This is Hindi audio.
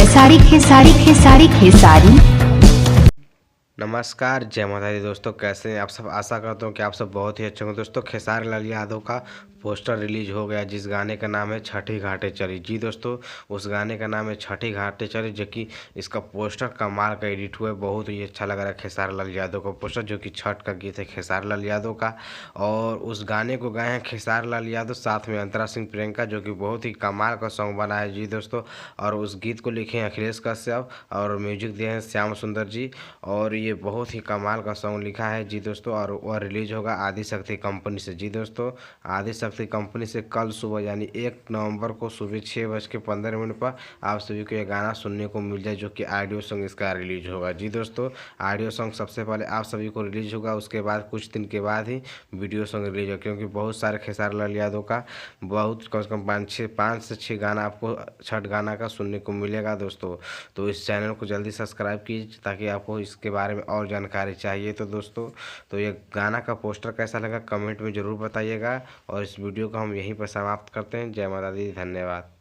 खेसारी खेसारी खेसारी खेसारी। नमस्कार, जय माता दी दोस्तों। कैसे हैं आप सब? आशा करता हूँ कि आप सब बहुत ही अच्छे होंगे। दोस्तों, खेसारी लाल यादव का पोस्टर रिलीज हो गया जिस गाने का नाम है छठी घाटे चली। जी दोस्तों, उस गाने का नाम है छठी घाटे चली, जो कि इसका पोस्टर कमाल का एडिट हुआ है। बहुत ही अच्छा लग रहा है खेसारी लाल यादव का पोस्टर, जो कि छठ का गीत है खेसारी लाल यादव का। और उस गाने को गाए हैं खेसारी लाल यादव, साथ में अंतरा सिंह प्रियंका, जो कि बहुत ही कमाल का सॉन्ग बना है। जी दोस्तों, और उस गीत को लिखे हैं अखिलेश कश्यप और म्यूजिक दिए हैं श्याम सुंदर जी। और ये बहुत ही कमाल का सॉन्ग लिखा है जी दोस्तों। और वह रिलीज होगा आदि शक्ति कंपनी से। जी दोस्तों, आदि शक्ति कंपनी से कल सुबह यानी 1 नवंबर को सुबह 6:15 पर आप सभी को यह गाना सुनने को मिल जाए, जो कि ऑडियो सॉन्ग इसका रिलीज होगा। जी दोस्तों, ऑडियो सॉन्ग सबसे पहले आप सभी को रिलीज होगा, उसके बाद कुछ दिन के बाद ही वीडियो सॉन्ग रिलीज होगा, क्योंकि बहुत सारे खेसारी लाल यादव का बहुत कम से कम 5 से 6 गाना आपको छठ गाना का सुनने को मिलेगा दोस्तों। तो इस चैनल को जल्दी सब्सक्राइब कीजिए ताकि आपको इसके बारे में और जानकारी चाहिए। तो दोस्तों, तो ये गाना का पोस्टर कैसा लगा कमेंट में ज़रूर बताइएगा। और इस वीडियो को हम यहीं पर समाप्त करते हैं। जय माता दी, धन्यवाद।